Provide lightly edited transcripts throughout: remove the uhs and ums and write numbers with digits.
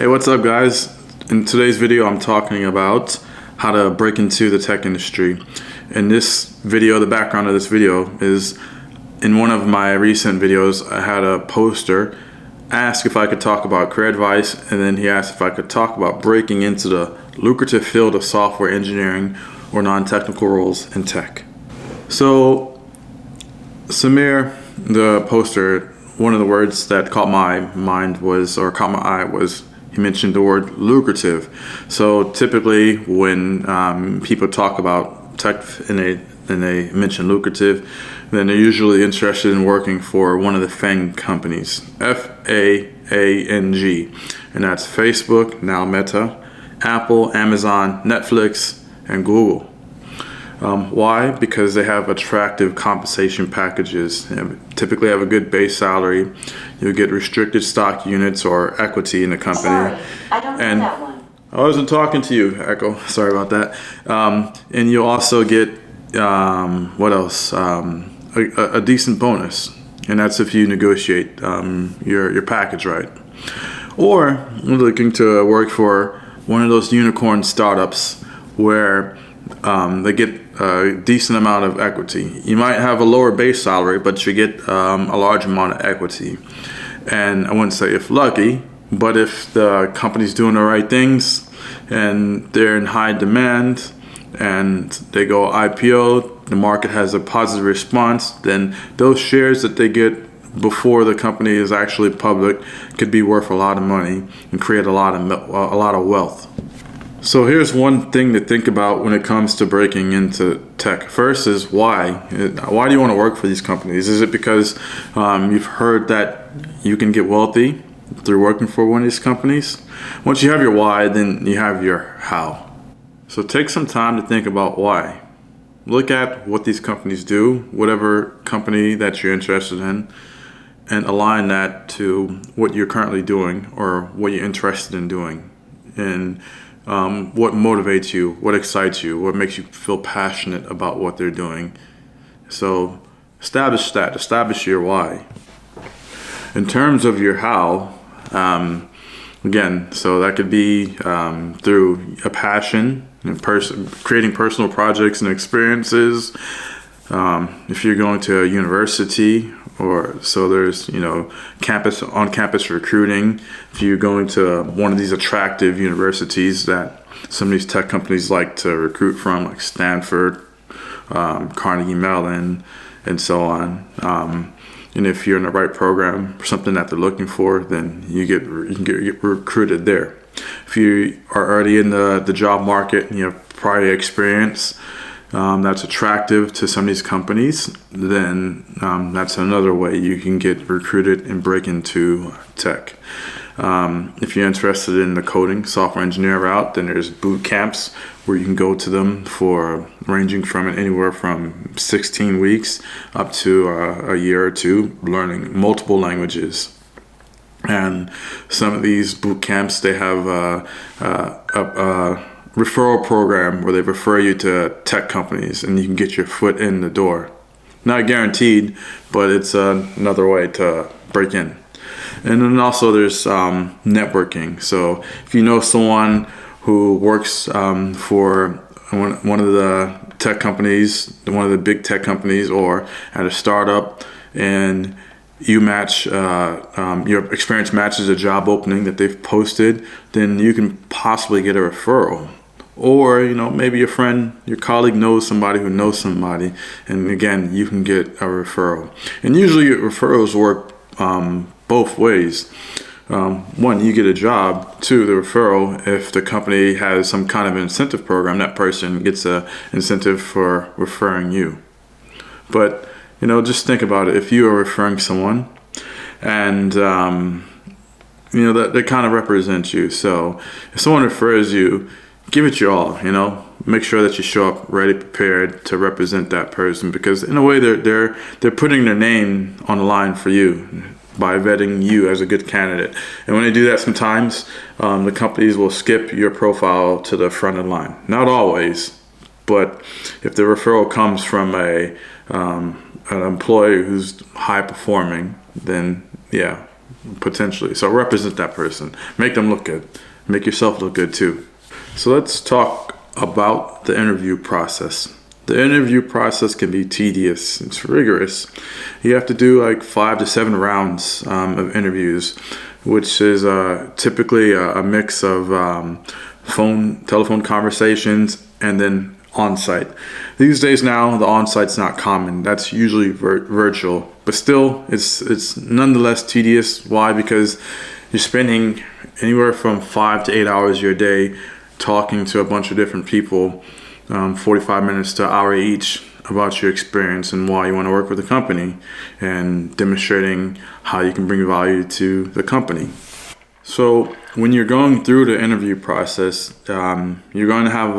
Hey, what's up guys? In today's video I'm talking about how to break into the tech industry. In this video, the background of this video is in one of my recent videos I had a poster ask if I could talk about career advice, and then he asked if I could talk about breaking into the lucrative field of software engineering or non-technical roles in tech. So Samir, the poster, one of the words that caught my eye was he mentioned the word lucrative. So typically when people talk about tech and they mention lucrative, then they're usually interested in working for one of the FAANG companies, FAANG, and that's Facebook, now Meta, Apple, Amazon, Netflix, and Google. Why? Because they have attractive compensation packages. They typically have a good base salary. You'll get restricted stock units or equity in the company. Sorry, I don't know that one. I wasn't talking to you, Echo. Sorry about that. And you'll also get, what else? A decent bonus. And that's if you negotiate your package right. Or you're looking to work for one of those unicorn startups where they get a decent amount of equity. You might have a lower base salary, but you get a large amount of equity. And I wouldn't say if lucky, but if the company's doing the right things and they're in high demand and they go IPO, the market has a positive response, then those shares that they get before the company is actually public could be worth a lot of money and create a lot of wealth. So here's one thing to think about when it comes to breaking into tech. First is why. Why do you want to work for these companies? Is it because you've heard that you can get wealthy through working for one of these companies? Once you have your why, then you have your how. So take some time to think about why. Look at what these companies do, whatever company that you're interested in, and align that to what you're currently doing or what you're interested in doing. And what motivates you, what excites you, what makes you feel passionate about what they're doing. So establish your why. In terms of your how, again, so that could be through a passion and creating personal projects and experiences. If you're going to a university, or so there's on-campus recruiting. If you're going to one of these attractive universities that some of these tech companies like to recruit from, like Stanford, Carnegie Mellon, and so on. And if you're in the right program, something that they're looking for, then you can get recruited there. If you are already in the job market and you have prior experience that's attractive to some of these companies, then that's another way you can get recruited and break into tech. If you're interested in the coding, software engineer route, then there's boot camps where you can go to them for ranging from anywhere from 16 weeks up to a year or two, learning multiple languages. And some of these boot camps, they have a referral program where they refer you to tech companies and you can get your foot in the door. Not guaranteed, but it's another way to break in. And then also there's networking. So if you know someone who works for one of the tech companies, one of the big tech companies, or at a startup, and you match, your experience matches a job opening that they've posted, then you can possibly get a referral. Or, maybe your friend, your colleague knows somebody who knows somebody, and again, you can get a referral. And usually referrals work both ways. One, you get a job. Two, the referral, if the company has some kind of incentive program, that person gets an incentive for referring you. But, just think about it. If you are referring someone and, that they kind of represent you. So if someone refers you, give it your all, make sure that you show up ready, prepared to represent that person, because in a way they're putting their name on the line for you by vetting you as a good candidate. And when they do that, sometimes the companies will skip your profile to the front of the line. Not always, but if the referral comes from an employee who's high performing, then yeah, potentially. So represent that person. Make them look good. Make yourself look good too. So let's talk about the interview process. The interview process can be tedious. It's rigorous. You have to do like 5 to 7 rounds of interviews, which is typically a mix of telephone conversations and then on-site. These days now, the on-site's not common. That's usually virtual, but still, it's nonetheless tedious. Why? Because you're spending anywhere from 5 to 8 hours of your day talking to a bunch of different people, 45 minutes to an hour each, about your experience and why you want to work with the company, and demonstrating how you can bring value to the company. So when you're going through the interview process, you're going to have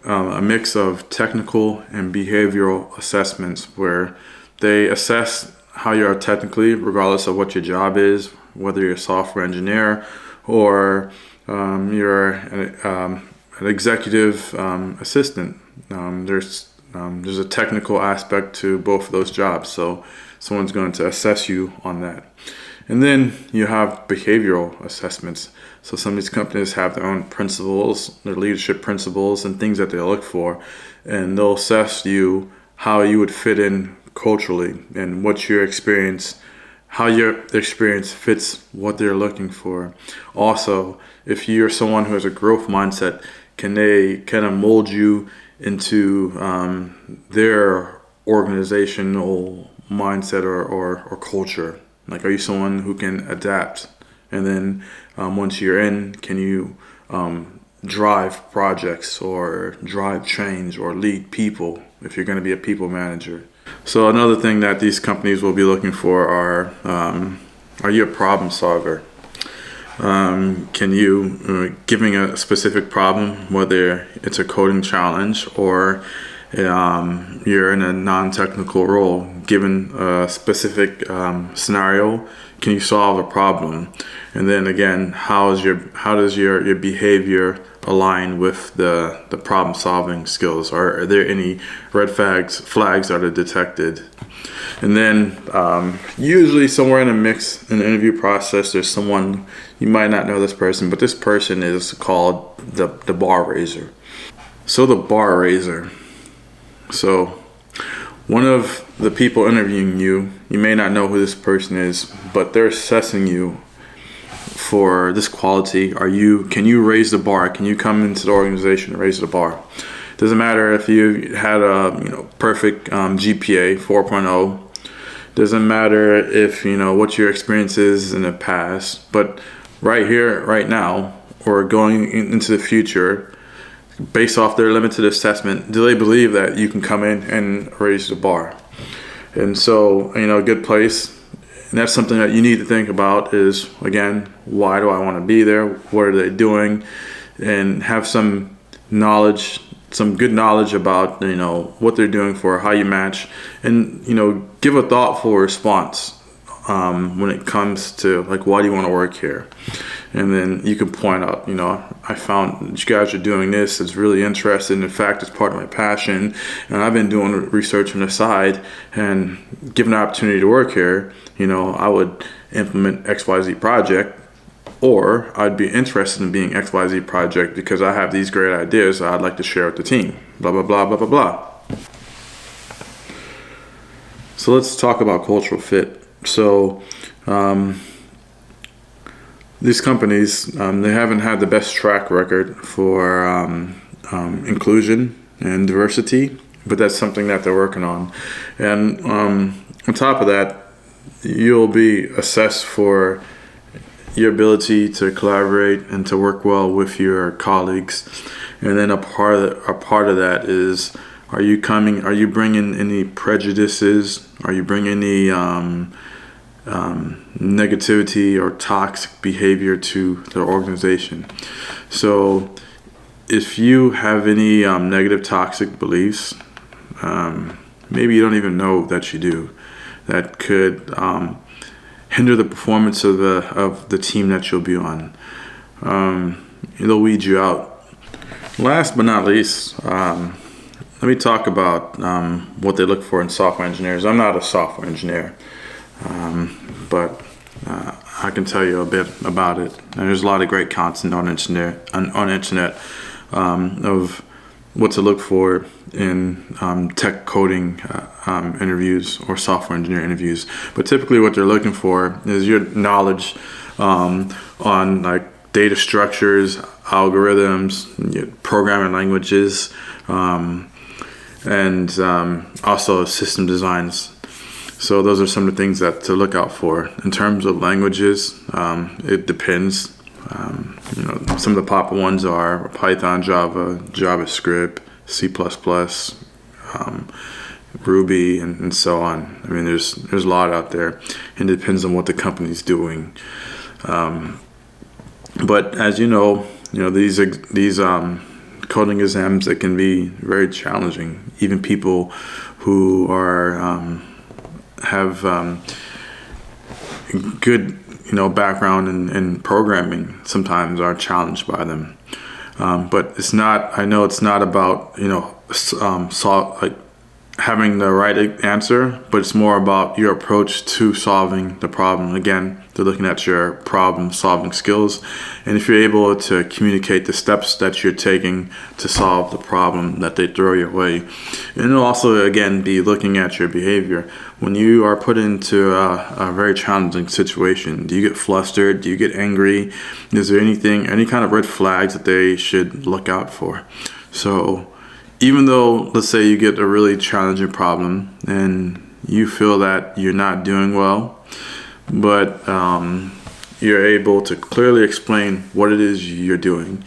a mix of technical and behavioral assessments where they assess how you are technically, regardless of what your job is, whether you're a software engineer or you're an executive assistant. There's a technical aspect to both of those jobs, so someone's going to assess you on that. And then you have behavioral assessments. So some of these companies have their own principles, their leadership principles and things that they look for, and they'll assess you how you would fit in culturally and what your experience, how your experience fits what they're looking for. Also, if you're someone who has a growth mindset, can they kind of mold you into their organizational mindset or culture? Like, are you someone who can adapt? And then once you're in, can you drive projects or drive change or lead people if you're going to be a people manager? So another thing that these companies will be looking for are you a problem solver? Can you, giving a specific problem, whether it's a coding challenge or you're in a non-technical role, given a specific scenario, can you solve a problem? And then again, how does your behavior align with the problem solving skills? Are there any red flags that are detected? And then usually somewhere in the mix in the interview process, there's someone, you might not know this person, but this person is called the bar raiser. So the bar raiser. So one of the people interviewing you, you may not know who this person is, but they're assessing you for this quality. Can you raise the bar? Can you come into the organization and raise the bar? Doesn't matter if you had a perfect GPA 4.0. Doesn't matter if what your experience is in the past, but right here, right now, or going into the future, based off their limited assessment, do they believe that you can come in and raise the bar? And so, a good place, and that's something that you need to think about is, again, why do I want to be there? What are they doing? And have some knowledge, some good knowledge about, what they're doing for how you match, and, give a thoughtful response when it comes to, like, why do you want to work here? And then you can point out, I found that you guys are doing this. It's really interesting. In fact, it's part of my passion. And I've been doing research on the side, and given the opportunity to work here, I would implement XYZ project, or I'd be interested in being XYZ project because I have these great ideas that I'd like to share with the team. Blah, blah, blah, blah, blah, blah. So let's talk about cultural fit. So, these companies, they haven't had the best track record for inclusion and diversity, but that's something that they're working on. And on top of that, you'll be assessed for your ability to collaborate and to work well with your colleagues. And then a part of that is, are you bringing any prejudices? Are you bringing any negativity or toxic behavior to the organization? So if you have any negative toxic beliefs, maybe you don't even know that you do, that could hinder the performance of the team that you'll be on. It'll weed you out. Last but not least, let me talk about what they look for in software engineers. I'm not a software engineer, but I can tell you a bit about it. And there's a lot of great content on internet of what to look for in tech coding interviews or software engineer interviews. But typically what they're looking for is your knowledge on like data structures, algorithms, programming languages, and also system designs. So those are some of the things that to look out for. In terms of languages, it depends. Some of the popular ones are Python, Java, JavaScript, C++, Ruby, and so on. I mean, there's a lot out there, and it depends on what the company's doing. But as you know, these coding exams, it can be very challenging. Even people who are have good background in programming sometimes are challenged by them. But it's not. I know it's not about having the right answer, but it's more about your approach to solving the problem. Again, they're looking at your problem-solving skills, and if you're able to communicate the steps that you're taking to solve the problem that they throw your way. And it'll also, again, be looking at your behavior. When you are put into a very challenging situation, do you get flustered? Do you get angry? Is there any kind of red flags that they should look out for? So even though, let's say you get a really challenging problem and you feel that you're not doing well, but you're able to clearly explain what it is you're doing.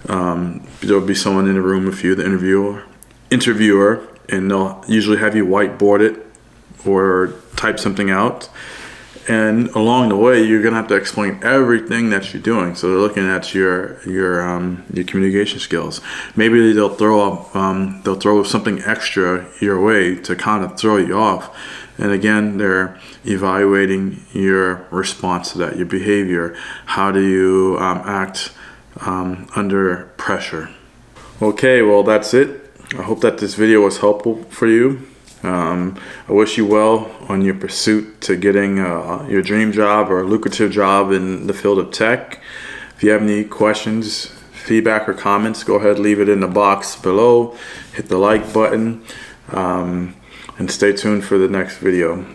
There'll be someone in the room with you, the interviewer, and they'll usually have you whiteboard it or type something out. And along the way, you're gonna have to explain everything that you're doing. So they're looking at your communication skills. Maybe they'll throw something extra your way to kind of throw you off. And again, they're evaluating your response to that, your behavior. How do you act under pressure? Okay, well that's it. I hope that this video was helpful for you. I wish you well on your pursuit to getting your dream job or a lucrative job in the field of tech. If you have any questions, feedback, or comments, go ahead, leave it in the box below. Hit the like button, and stay tuned for the next video.